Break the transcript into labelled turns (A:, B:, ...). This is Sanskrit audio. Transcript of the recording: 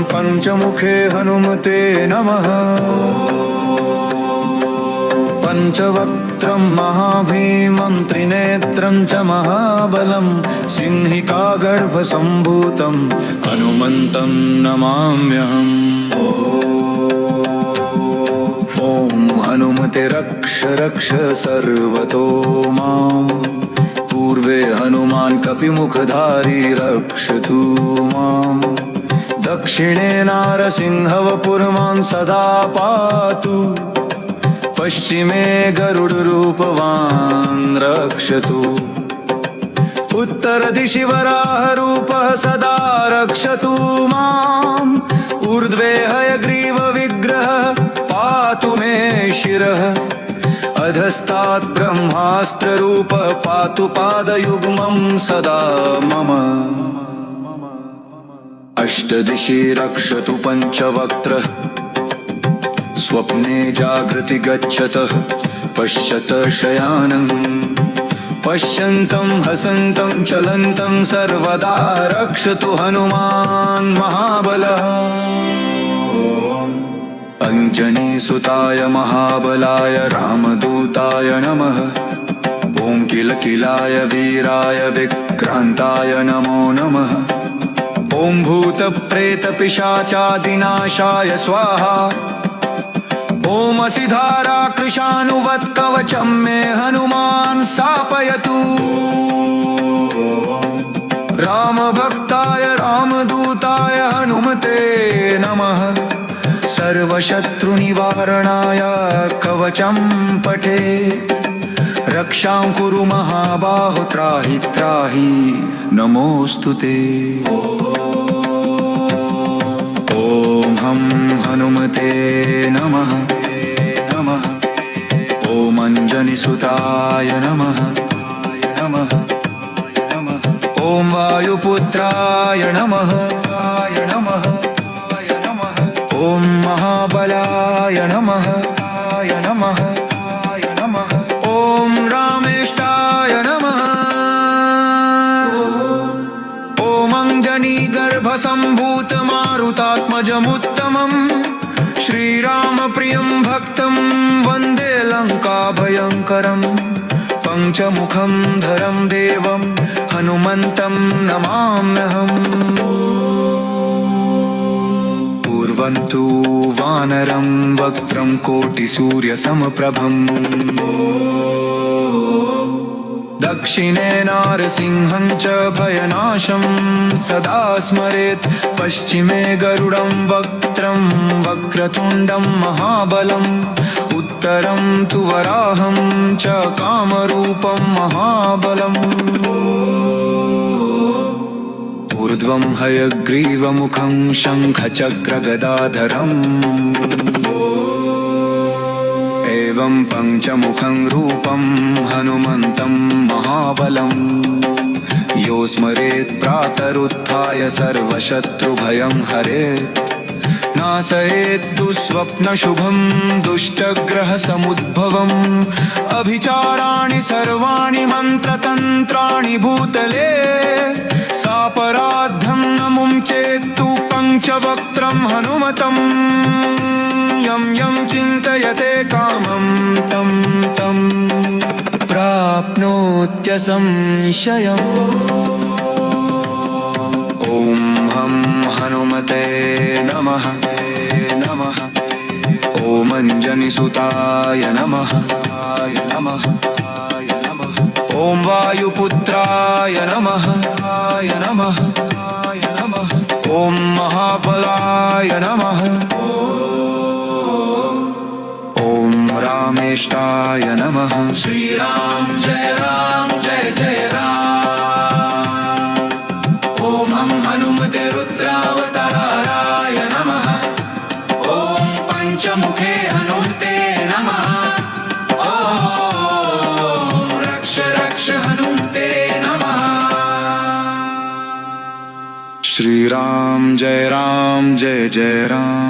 A: पंचमुखे हनुमते नमः। पंचवक्त्रं महाभीमं त्रिनेत्रं च महाबलं सिंहिकागर्भसम्भूतं हनुमन्तं नमाम्यहम्। ॐ हनुमते रक्ष रक्ष सर्वतो मां। पूर्वे हनुमान् कपिमुखधारी रक्षतु माम्। दक्षिणे नारसिंहवपुर्मां सदा पातु। पश्चिमे गरुडरूपवान् रक्षतु। उत्तरदिशि वराहरूपः सदा रक्षतु माम्। ऊर्ध्वे हयग्रीवविग्रहः पातु मे शिरः। अधस्तात् ब्रह्मास्त्ररूपः पातु पादयुग्मं सदा मम। अष्टदिशि रक्षतु पञ्चवक्त्रः। स्वप्ने जागृति गच्छतः पश्यतः शयानं। पश्यन्तं हसन्तं चलन्तं सर्वदा रक्षतु हनुमान् महाबलः। अञ्जनीसुताय महाबलाय रामदूताय नमः। ॐ किलकिलाय वीराय विक्रान्ताय नमो नमः। ॐ भूतप्रेतपिशाचादिनाशाय स्वाहा। ॐ असिधारा कृशानुवत्कवचं मे हनुमान् स्थापयतु। रामभक्ताय रामदूताय हनुमते नमः। सर्वशत्रुनिवारणाय कवचं पठेत्। रक्षां कुरु महाबाहो त्राहि त्राहि नमोऽस्तु ते। ॐ हं हनुमते नमः। ॐ अञ्जनीसुताय नमः। ॐ वायुपुत्राय नमः। ॐ महाबलाय नमः। ॐ रामेष्टाय नमः। ॐ अञ्जनीगर्भसम्भूतमारुतात्मजमुत्तमम् श्रीरामप्रियं भक्तं वन्दे लङ्काभयङ्करम्। पञ्चमुखं धरं देवं हनुमन्तं नमाम्यहम्। पूर्वं तु वानरं वक्त्रं कोटिसूर्यसमप्रभम्। दक्षिणे नारसिंहं च भयनाशं सदा स्मरेत्। पश्चिमे गरुडं वक्त्रं वक्रतुण्डं महाबलम्। उत्तरं तु वराहं च कामरूपं महाबलम्। ऊर्ध्वं हयग्रीवमुखं शङ्खचक्रगदाधरम्। एवं पञ्चमुखं रूपं हनुमन्तं महाबलं। यो स्मरेत् प्रातरुत्थाय सर्वशत्रुभयं हरेत्। नाशयेत् दुःस्वप्नशुभं दुष्टग्रहसमुद्भवम्। अभिचाराणि सर्वाणि मन्त्रतन्त्राणि भूतले। सापराद्धं न मुञ्चेत्तु पञ्चवक्त्रं हनुमतम्। यं यं चिन्तयते कामं तं तं प्राप्नोत्यसंशयम्। ॐ हं हनुमते नमः। ॐ अञ्जनीसुताय नमः। ॐ वायुपुत्राय नमः। ॐ महाबलाय नमः। ॐ रामेष्टाय नमः।
B: श्रीराम जय जय राम। ॐ हं हनुमते रुद्रावताराय नमः। ॐ पंचमुखे हनुमते नमः। ॐ रक्ष रक्ष हनुमते नमः।
A: श्रीराम जय राम जय जय राम।